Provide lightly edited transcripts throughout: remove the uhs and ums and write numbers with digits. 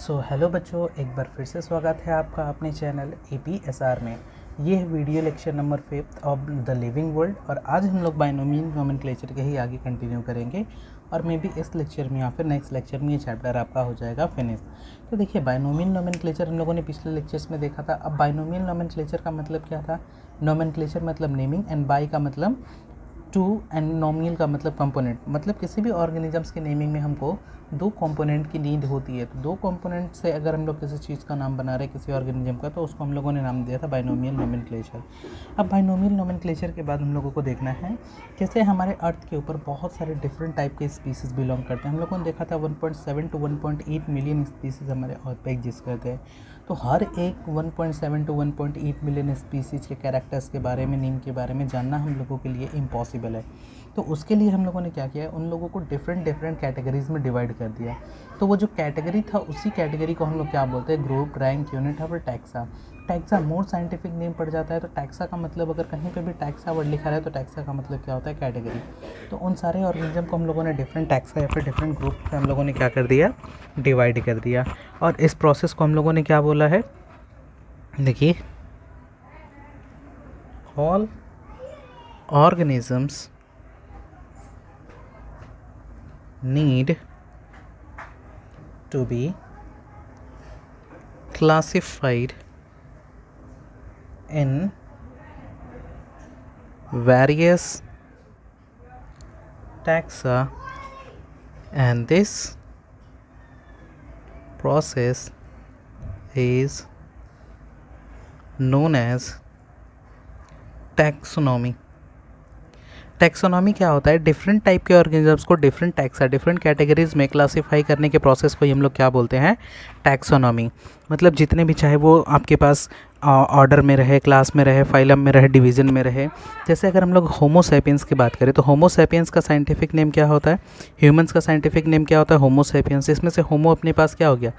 Hello बच्चों, एक बार फिर से स्वागत है आपका अपने चैनल APSR में। ये है video lecture number 5 of the living world और आज हम लोग बाइनोमियल नोमेनक्लेचर के ही आगे कंटिन्यू करेंगे और मे बी इस लेक्चर में या फिर नेक्स्ट लेक्चर में ये चैप्टर आपका हो जाएगा फिनिश। तो देखिए, बाइनोमियल नोमेनक्लेचर हम लोगों ने पिछले लेक्चर्स में देखा था। अब बाइनोमियल नोमेनक्लेचर का मतलब क्या था? नोमेनक्लेचर मतलब नेमिंग एंड बाई का मतलब टू एंड नॉमिनल का मतलब कंपोनेंट। मतलब किसी भी ऑर्गेनिजम्स के नेमिंग में हमको दो कंपोनेंट की नीड होती है। तो दो कंपोनेंट से अगर हम लोग किसी चीज़ का नाम बना रहे हैं किसी ऑर्गेनिज्म का, तो उसको हम लोगों ने नाम दिया था बाइनोमियल नोमेनक्लेचर। अब बाइनोमियल नोमेनक्लेचर के बाद हम लोगों को देखना है कैसे हमारे अर्थ के ऊपर बहुत सारे डिफरेंट टाइप के स्पीसीज बिलोंग करते हैं। हम लोगों ने देखा था 1.7 to 1.8 मिलियन स्पीसीज हमारे अर्थ पे एग्जिस्ट करते हैं। तो हर एक 1.7 to 1.8 मिलियन स्पीसीज के कैरेक्टर्स के बारे में, नेम के बारे में जानना हम लोगों के लिए इम्पॉसिबल है। तो उसके लिए हम लोगों ने क्या किया है, उन लोगों को डिफरेंट कैटेगरीज में डिवाइड कर दिया। तो वो जो कैटेगरी था उसी कैटेगरी को हम लोग क्या बोलते हैं, ग्रुप, रैंक, यूनिट और taxa. Taxa more scientific name पड़ जाता है। तो टैक्सा का मतलब अगर कहीं पे भी टैक्सा वर्ड लिखा है तो टैक्सा का मतलब क्या होता है, कैटेगरी। तो उन सारे ऑर्गेनिज्म को हम लोगों ने डिफरेंट टैक्सा या फिर डिफरेंट ग्रुप में हम लोगों ने क्या कर दिया, डिवाइड कर दिया। और इस प्रोसेस को हम लोगों ने क्या बोला है, देखिए, all organisms need to be classified in various taxa, and this process is known as taxonomy. Taxonomy क्या होता है? डिफरेंट टाइप के ऑर्गेनिजम्स को डिफरेंट टैक्सा, डिफरेंट कैटेगरीज में क्लासीफाई करने के प्रोसेस को ही हम लोग क्या बोलते हैं, टैक्सोनॉमी। मतलब जितने भी चाहे वो आपके पास ऑर्डर में रहे, क्लास में रहे, फाइलम में रहे, डिवीजन में रहे। जैसे अगर हम लोग होमो सैपियंस की बात करें तो होमो सैपियंस का साइंटिफिक नेम क्या होता है, ह्यूमंस का साइंटिफिक नेम क्या होता है, होमो सैपियंस। इसमें से होमो अपने पास क्या हो गया,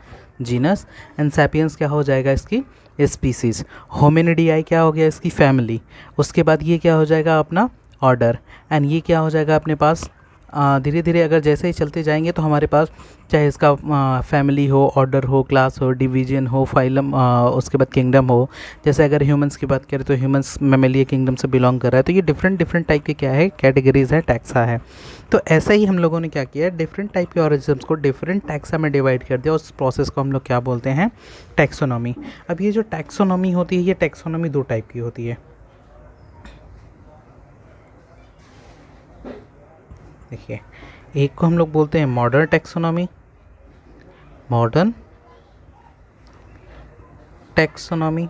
जीनस, एंड सैपियंस क्या हो जाएगा, इसकी स्पीसीज। होमिनिडियाई क्या हो गया, इसकी फैमिली। उसके बाद ये क्या हो जाएगा, अपना ऑर्डर। एंड ये क्या हो जाएगा अपने पास, धीरे धीरे अगर जैसे ही चलते जाएंगे तो हमारे पास चाहे इसका फैमिली हो, ऑर्डर हो, क्लास हो, डिवीजन हो, फाइलम, उसके बाद किंगडम हो। जैसे अगर ह्यूमंस की बात करें तो ह्यूमंस मैमेलिया किंगडम से बिलोंग कर रहा है। तो ये डिफरेंट टाइप के क्या है, कैटेगरीज है, टैक्सा है। तो ऐसा ही हम लोगों ने क्या किया है, डिफरेंट टाइप के ऑर्गेनिजम्स को डिफरेंट टैक्सा में डिवाइड कर दिया। उस प्रोसेस को हम लोग क्या बोलते हैं, टैक्सोनॉमी। अब ये जो टैक्सोनॉमी होती है, ये टैक्सोनॉमी दो टाइप की होती है। देखिए, एक को हम लोग बोलते हैं मॉडर्न टैक्सोनॉमी, मॉडर्न टैक्सोनॉमी,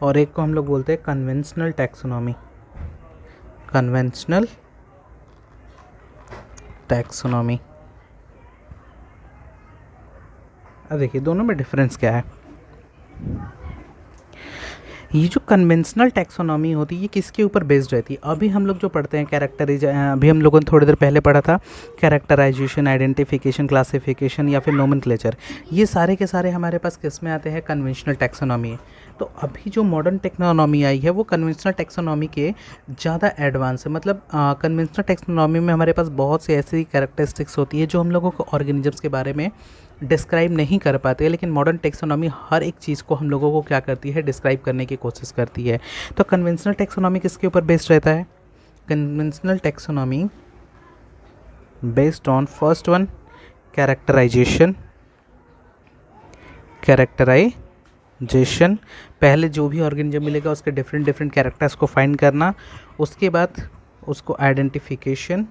और एक को हम लोग बोलते हैं कन्वेंशनल टैक्सोनॉमी, कन्वेंशनल टैक्सोनॉमी। अब देखिए दोनों में डिफरेंस क्या है। ये जो कन्वेंशनल टैक्सोनॉमी होती है ये किसके ऊपर बेस्ड रहती है? अभी हम लोग जो पढ़ते हैं अभी हम लोगों ने थोड़ी देर पहले पढ़ा था कैरेक्टराइजेशन, आइडेंटिफिकेशन, क्लासिफिकेशन या फिर नोमेनक्लेचर। ये सारे के सारे हमारे पास किस में आते हैं, कन्वेंशनल टैक्सोनॉमी है। तो अभी जो मॉडर्न टेक्नोनॉमी आई है वो कन्वेंशनल टैक्सोनॉमी के ज़्यादा एडवांस है। मतलब कन्वेंशनल टैक्सोनॉमी में हमारे पास बहुत सी ऐसी कैरेक्टरिस्टिक्स होती है जो हम लोगों को ऑर्गेनिजम्स के बारे में डिस्क्राइब नहीं कर पाते, लेकिन मॉडर्न टेक्सोनॉमी हर एक चीज़ को हम लोगों को क्या करती है, डिस्क्राइब करने की कोशिश करती है। तो कन्वेंशनल टेक्सोनॉमी किसके ऊपर बेस्ड रहता है, conventional taxonomy based on first one characterization, characterization. पहले जो भी ऑर्गेनिज्म मिलेगा उसके डिफरेंट कैरेक्टर्स को फाइंड करना, उसके बाद उसको आइडेंटिफिकेशन,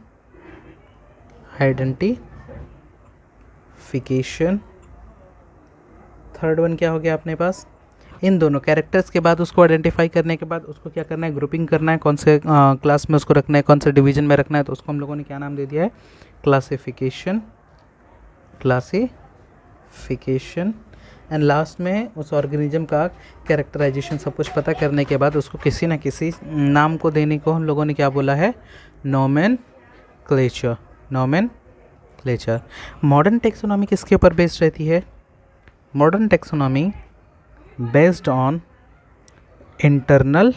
थर्ड वन क्या हो गया अपने पास, इन दोनों कैरेक्टर्स के बाद उसको आइडेंटिफाई करने के बाद उसको क्या करना है, ग्रुपिंग करना है, कौन से क्लास में उसको रखना है, कौन से डिवीजन में रखना है। तो उसको हम लोगों ने क्या नाम दे दिया है, क्लासिफिकेशन। एंड लास्ट में उस ऑर्गेनिज्म का कैरेक्टराइजेशन सब कुछ पता करने के बाद उसको किसी न किसी नाम को देने को हम लोगों ने क्या बोला है, नोमेनक्लेचर। मॉडर्न टेक्सोनॉमी किसके ऊपर बेस्ड रहती है, modern taxonomy based on internal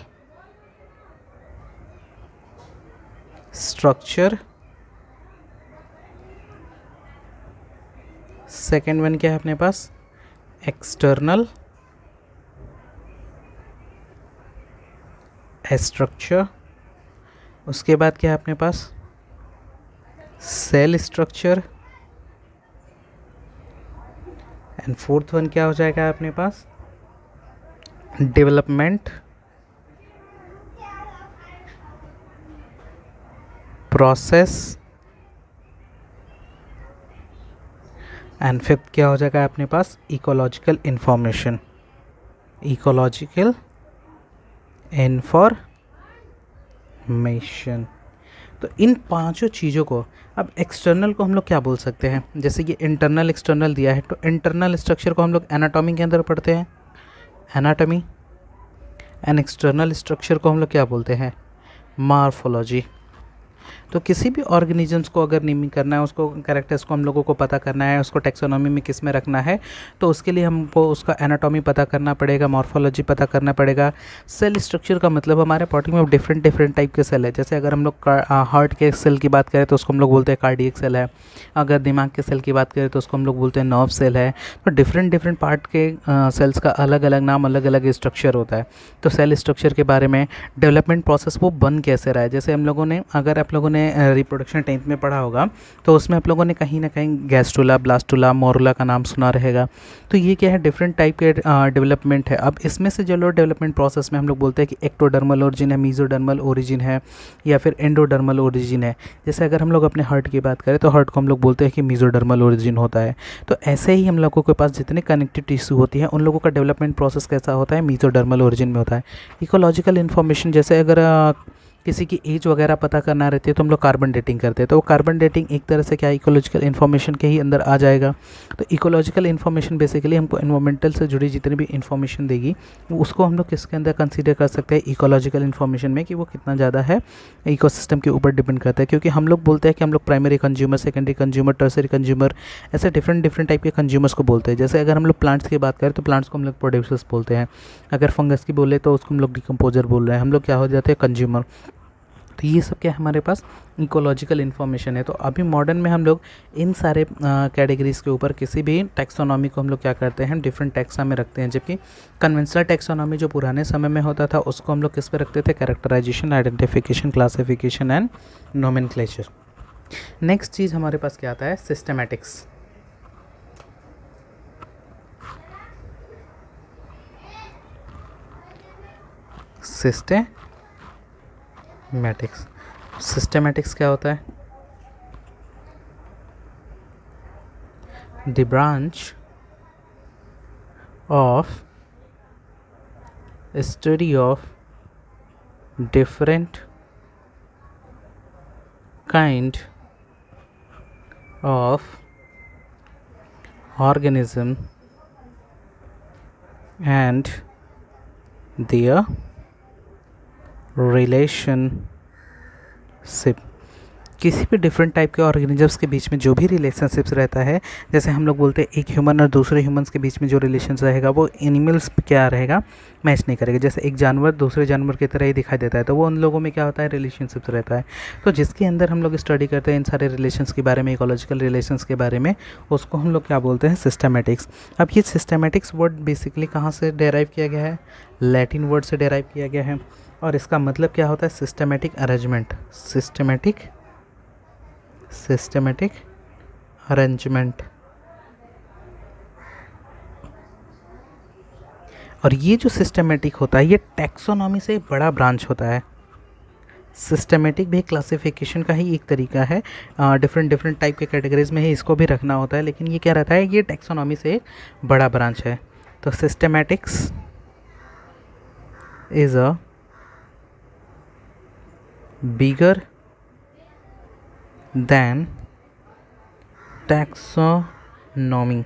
structure. Second one क्या है अपने पास, एक्सटर्नल स्ट्रक्चर, उसके बाद क्या है अपने पास cell structure, and fourth one क्या हो जाएगा अपने पास डेवलपमेंट प्रोसेस, एंड फिफ्थ क्या हो जाएगा अपने पास इकोलॉजिकल इंफॉर्मेशन, इकोलॉजिकल इंफॉर्मेशन। तो इन पांचों चीज़ों को, अब एक्सटर्नल को हम लोग क्या बोल सकते हैं, जैसे कि इंटरनल एक्सटर्नल दिया है तो इंटरनल स्ट्रक्चर को हम लोग एनाटॉमी के अंदर पढ़ते हैं, एनाटॉमी, एंड एक्सटर्नल स्ट्रक्चर को हम लोग क्या बोलते हैं मॉर्फोलॉजी। तो किसी भी ऑर्गेनिजम्स को अगर नेमिंग करना है, उसको कैरेक्टर्स को हम लोगों को पता करना है, उसको टेक्सोनॉमी में किस में रखना है, तो उसके लिए हमको उसका एनाटॉमी पता करना पड़ेगा, मॉर्फोलॉजी पता करना पड़ेगा। सेल स्ट्रक्चर का मतलब हमारे बॉडी में डिफरेंट डिफरेंट टाइप के सेल है। जैसे अगर हम लोग हार्ट के सेल की बात करें तो उसको हम लोग बोलते हैं कार्डियक सेल है, अगर दिमाग के सेल की बात करें तो उसको हम लोग बोलते हैं नर्व सेल है। तो डिफरेंट डिफरेंट पार्ट के सेल्स का अलग अलग नाम, अलग अलग स्ट्रक्चर होता है। तो सेल स्ट्रक्चर के बारे में, डेवलपमेंट प्रोसेस वो बन कैसे रहा है, जैसे हम लोगों ने, अगर आप लोगों ने रिप्रोडक्शन 10th में पढ़ा होगा तो उसमें आप लोगों ने कहीं ना कहीं गैस्ट्रुला, ब्लास्टुला, मोरुला का नाम सुना रहेगा। तो ये क्या है, डिफरेंट टाइप के डेवलपमेंट है। अब इसमें से जो डेवलपमेंट प्रोसेस में हम लोग बोलते हैं कि एक्टोडर्मल ओरिजिन है, मीजोडर्मल ओरिजिन है, या फिर एंडोडर्मल ओरिजिन है। जैसे अगर हम लोग अपने हार्ट की बात करें तो हार्ट को हम लोग बोलते हैं कि मीजोडर्मल ओरिजिन होता है। तो ऐसे ही हम लोगों के पास जितने कनेक्टिव टिश्यू होती है उन लोगों का डेवलपमेंट प्रोसेस कैसा होता है, मीजोडर्मल ओरिजिन में होता है। इकोलॉजिकल इन्फॉर्मेशन, जैसे अगर किसी की एज वगैरह पता करना रहती है तो हम लोग कार्बन डेटिंग करते हैं, तो वो कार्बन डेटिंग एक तरह से क्या इकोलॉजिकल इन्फॉर्मेशन के ही अंदर आ जाएगा। तो इकोलॉजिकल इन्फॉर्मेशन बेसिकली हमको एनवायरमेंटल से जुड़ी जितनी भी इन्फॉर्मेशन देगी उसको हम लोग किसके अंदर कंसीडर कर सकते हैं, इकोलॉजिकल इन्फॉर्मेशन में, कि वो कितना ज़्यादा है इकोसिस्टम के ऊपर डिपेंड करता है। क्योंकि हम लोग बोलते हैं कि हम लोग primary consumer, secondary consumer, tertiary consumer, ऐसे डिफरेंट डिफरेंट टाइप के कंज्यूमर्स को बोलते हैं। जैसे अगर हम लोग प्लांट्स की बात करें तो प्लांट्स को हम लोग प्रोड्यूसर्स बोलते हैं, अगर फंगस की बोले तो उसको हम लोग डिकम्पोजर बोल रहे हैं, हम लोग क्या हो जाते हैं कंज्यूमर। तो ये सब क्या है हमारे पास इकोलॉजिकल इन्फॉर्मेशन है। तो अभी मॉडर्न में हम लोग इन सारे कैटेगरीज़ के ऊपर किसी भी टैक्सोनॉमी को हम लोग क्या करते हैं, डिफरेंट टैक्सा में रखते हैं। जबकि कन्वेंशनल टैक्सोनॉमी जो पुराने समय में होता था उसको हम लोग किस पे रखते थे, characterization, identification, classification and nomenclature. Next चीज़ हमारे पास क्या आता है, सिस्टमैटिक्स। सिस्टेमैटिक्स क्या होता है, the branch of study of different kind of organism and their relationship. किसी भी डिफरेंट टाइप के ऑर्गेनिजम्स के बीच में जो भी रिलेशनशिप्स रहता है, जैसे हम लोग बोलते हैं एक ह्यूमन और दूसरे ह्यूमन्स के बीच में जो रिलेशंस रहेगा वो एनिमल्स क्या रहेगा, मैच नहीं करेगा। जैसे एक जानवर दूसरे जानवर की तरह ही दिखाई देता है तो वो उन लोगों में क्या होता है, रिलेशनशिप्स रहता है। तो जिसके अंदर हम लोग स्टडी करते हैं इन सारे रिलेशंस के बारे में, इकोलॉजिकल रिलेशंस के बारे में, उसको हम लोग क्या बोलते हैं, सिस्टमैटिक्स। अब ये सिस्टमैटिक्स वर्ड बेसिकली कहाँ से डेराइव किया गया है, लैटिन वर्ड से डेराइव किया गया है, और इसका मतलब क्या होता है, सिस्टमैटिक अरेंजमेंट, सिस्टमैटिक अरेंजमेंट। और ये जो सिस्टमैटिक होता है ये टैक्सोनॉमी से बड़ा ब्रांच होता है। सिस्टमैटिक भी क्लासिफिकेशन का ही एक तरीका है, डिफरेंट डिफरेंट टाइप के कैटेगरीज में ही इसको भी रखना होता है, लेकिन ये क्या रहता है, ये टैक्सोनॉमी से एक बड़ा ब्रांच है। तो systematics is a bigger than taxonomy.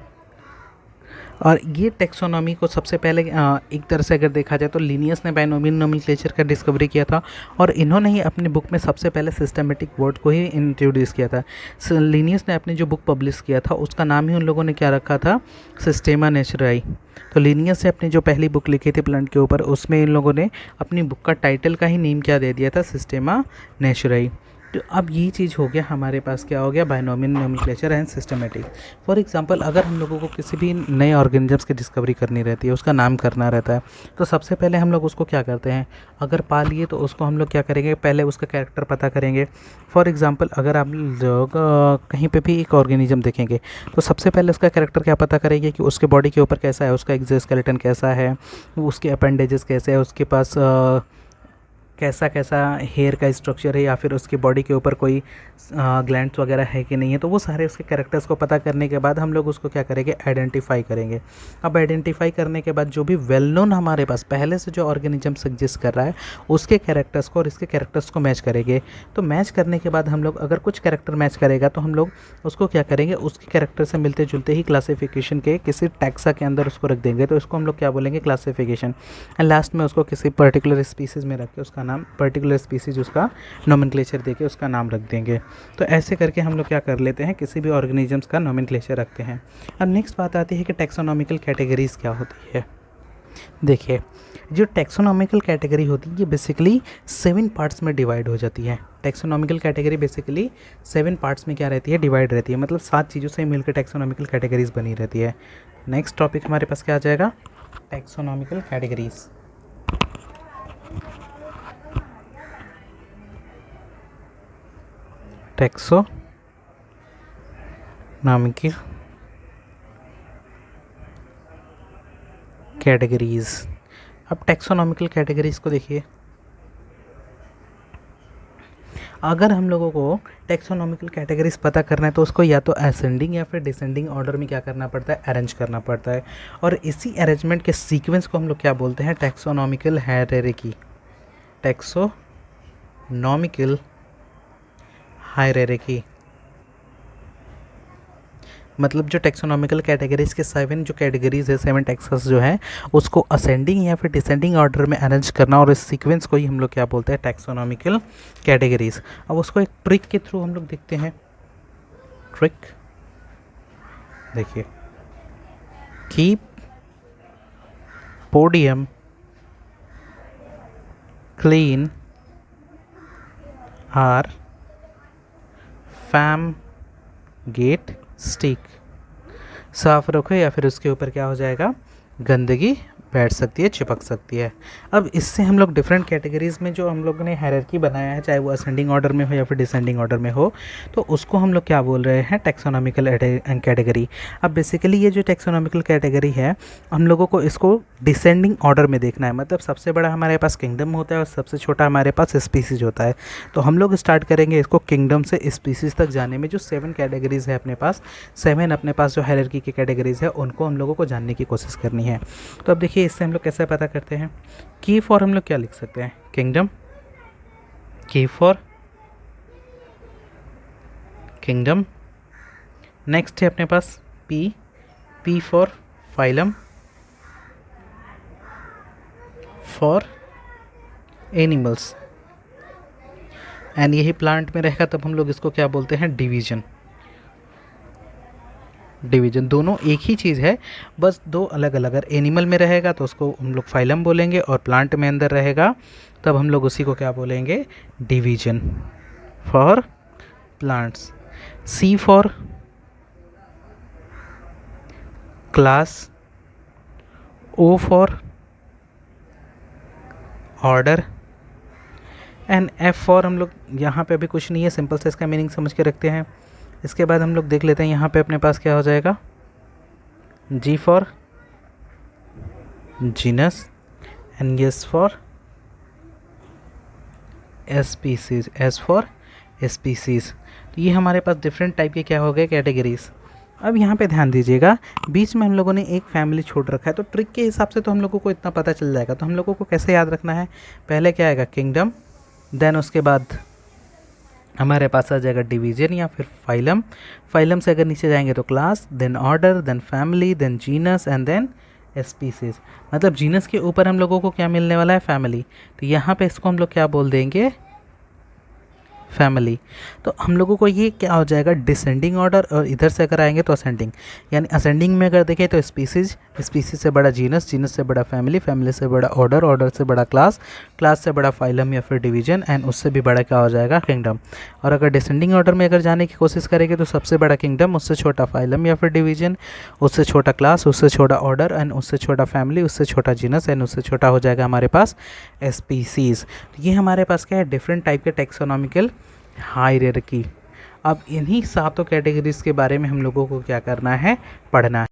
और ये टैक्सोनॉमी को सबसे पहले एक तरह से अगर देखा जाए तो लिनियस ने बाइनोमियल नोमेनक्लेचर का डिस्कवरी किया था, और इन्होंने ही अपनी बुक में सबसे पहले सिस्टमैटिक वर्ड को ही इंट्रोड्यूस किया था। लिनियस ने अपनी जो बुक पब्लिश किया था उसका नाम ही उन लोगों ने क्या रखा था, सिस्टेमा नेचुराई। तो लिनियस ने अपनी जो पहली बुक लिखी थी प्लांट के ऊपर, उसमें इन लोगों ने अपनी बुक का टाइटल का ही नेम क्या दे दिया था, सिस्टेमा नेचुराई। तो अब ये चीज़ हो गया हमारे पास, क्या हो गया, binomial nomenclature and systematic. For example अगर हम लोगों को किसी भी नए ऑर्गेनिजम्स की डिस्कवरी करनी रहती है, उसका नाम करना रहता है, तो सबसे पहले हम लोग उसको क्या करते हैं, अगर पा लिए तो उसको हम लोग क्या करेंगे, पहले उसका कैरेक्टर पता करेंगे। फॉर एग्जांपल अगर आप लोग कहीं पे भी एक ऑर्गेनिज्म देखेंगे तो सबसे पहले उसका कैरेक्टर क्या पता करेंगे कि उसके बॉडी के ऊपर कैसा है, उसका एक्सोस्केलेटन कैसा है, उसके अपेंडेजेस कैसे है, उसके पास कैसा कैसा हेयर का स्ट्रक्चर है, या फिर उसकी बॉडी के ऊपर कोई ग्लैंड्स वगैरह है कि नहीं है। तो वो सारे उसके कैरेक्टर्स को पता करने के बाद हम लोग उसको क्या करेंगे, आइडेंटिफाई करेंगे। अब आइडेंटिफाई करने के बाद जो भी वेल नोन हमारे पास पहले से जो ऑर्गेनिज्म एग्जिस्ट कर रहा है उसके कैरेक्टर्स को और इसके कैरेक्टर्स को मैच करेंगे। तो मैच करने के बाद हम लोग अगर कुछ कैरेक्टर मैच करेगा तो हम लोग उसको क्या करेंगे, उसके कैरेक्टर से मिलते जुलते ही क्लासिफिकेशन के किसी टैक्सा के अंदर उसको रख देंगे। तो इसको हम लोग क्या बोलेंगे, क्लासिफिकेशन। एंड लास्ट में उसको किसी पर्टिकुलर स्पीसीज़ में रख के उसका नाम, पर्टिकुलर स्पीसीज उसका नोमेनक्लेचर देके उसका नाम रख देंगे। तो ऐसे करके हम लोग क्या कर लेते हैं, किसी भी ऑर्गेनिजम्स का नोमेनक्लेचर रखते हैं। अब नेक्स्ट बात आती है कि टैक्सोनॉमिकल कैटेगरीज क्या होती है। देखिए, जो टैक्सोनॉमिकल कैटेगरी होती है ये बेसिकली 7 पार्ट्स में डिवाइड हो जाती है। टैक्सोनॉमिकल कैटेगरी बेसिकली 7 पार्ट्स में क्या रहती है, डिवाइड रहती है। मतलब 7 चीज़ों से मिलकर टैक्सोनॉमिकल कैटेगरीज बनी रहती है। नेक्स्ट टॉपिक हमारे पास क्या आ जाएगा, टैक्सोनॉमिकल कैटेगरीज। Taxonomical categories. अब टैक्सोनॉमिकल कैटेगरीज को देखिए, अगर हम लोगों को टैक्सोनॉमिकल कैटेगरीज पता करना है तो उसको या तो असेंडिंग या फिर डिसेंडिंग ऑर्डर में क्या करना पड़ता है, अरेंज करना पड़ता है। और इसी अरेंजमेंट के सीक्वेंस को हम लोग क्या बोलते हैं, टैक्सोनॉमिकल हायरार्की। टैक्सोनॉमिकल हायरार्की मतलब जो टैक्सोनॉमिकल कैटेगरीज के 7 जो कैटेगरीज है, 7 टैक्सस जो है, उसको असेंडिंग या फिर डिसेंडिंग ऑर्डर में अरेंज करना, और इस सीक्वेंस को ही हम लोग क्या बोलते हैं, टैक्सोनॉमिकल कैटेगरीज। अब उसको एक ट्रिक के थ्रू हम लोग देखते हैं। ट्रिक देखिए, keep podium clean or fam get stick. साफ रखो या फिर उसके ऊपर क्या हो जाएगा, गंदगी बैठ सकती है, चिपक सकती है। अब इससे हम लोग डिफरेंट कैटेगरीज़ में जो हम लोगों ने हायरार्की बनाया है, चाहे वो असेंडिंग ऑर्डर में हो या फिर डिसेंडिंग ऑर्डर में हो, तो उसको हम लोग क्या बोल रहे हैं, टैक्सोनॉमिकल कैटेगरी। अब बेसिकली ये जो टैक्सोनॉमिकल कैटेगरी है, हम लोगों को इसको डिसेंडिंग ऑर्डर में देखना है। मतलब सबसे बड़ा हमारे पास किंगडम होता है और सबसे छोटा हमारे पास स्पीसीज होता है। तो हम लोग स्टार्ट करेंगे इसको किंगडम से स्पीसीज तक जाने में। जो 7 कैटेगरीज़ है अपने पास, 7 अपने पास जो हायरार्की की कैटेगरीज़ है, उनको हम लोगों को जानने की कोशिश करनी है। तो अब देखिए, इससे हम लोग कैसे पता करते हैं, की फॉर हम लोग क्या लिख सकते हैं, किंगडम, की फॉर किंगडम। नेक्स्ट है अपने पास P, P for phylum, for animals. And यही प्लांट में रहेगा तब हम लोग इसको क्या बोलते हैं, डिवीजन। डिवीजन दोनों एक ही चीज़ है, बस दो अलग अलग। अगर एनिमल में रहेगा तो उसको हम लोग फाइलम बोलेंगे, और प्लांट में अंदर रहेगा तब हम लोग उसी को क्या बोलेंगे, division. For plants, C for class, O for order, and F for, हम लोग यहाँ पे अभी कुछ नहीं है, सिंपल से इसका मीनिंग समझ के रखते हैं। इसके बाद हम लोग देख लेते हैं यहाँ पे अपने पास क्या हो जाएगा, G for genus, and S for species, S for species. तो ये हमारे पास डिफरेंट टाइप के क्या हो गए, कैटेगरीज। अब यहाँ पे ध्यान दीजिएगा, बीच में हम लोगों ने एक फैमिली छोड़ रखा है, तो ट्रिक के हिसाब से तो हम लोगों को इतना पता चल जाएगा। तो हम लोगों को कैसे याद रखना है, पहले क्या आएगा, किंगडम, देन उसके बाद हमारे पास आ जाएगा डिवीजन या फिर फाइलम। फाइलम से अगर नीचे जाएंगे तो class, then order, then family, then genus, and then species. मतलब जीनस के ऊपर हम लोगों को क्या मिलने वाला है, फैमिली। तो यहाँ पे इसको हम लोग क्या बोल देंगे, फैमिली। तो हम लोगों को ये क्या हो जाएगा, डिसेंडिंग ऑर्डर, और इधर से अगर आएंगे तो असेंडिंग। यानी असेंडिंग में अगर देखें तो स्पीसीज, स्पीसीज से बड़ा जीनस, जीनस से बड़ा फैमिली, फैमिली से बड़ा ऑर्डर, ऑर्डर से बड़ा क्लास, क्लास से बड़ा फाइलम या फिर डिवीजन, एंड उससे भी बड़ा क्या हो जाएगा, किंगडम। और अगर डिसेंडिंग ऑर्डर में अगर जाने की कोशिश करेंगे तो सबसे बड़ा किंगडम, उससे छोटा फाइलम या फिर डिवीजन, उससे छोटा क्लास, उससे छोटा ऑर्डर, एंड उससे छोटा फैमिली, उससे छोटा जीनस, एंड उससे छोटा हो जाएगा हमारे पास स्पीसीज। तो ये हमारे पास क्या है, डिफरेंट टाइप के टेक्सोनॉमिकल हायरार्की। अब इन्हीं सातों कैटेगरीज के बारे में हम लोगों को क्या करना है, पढ़ना है।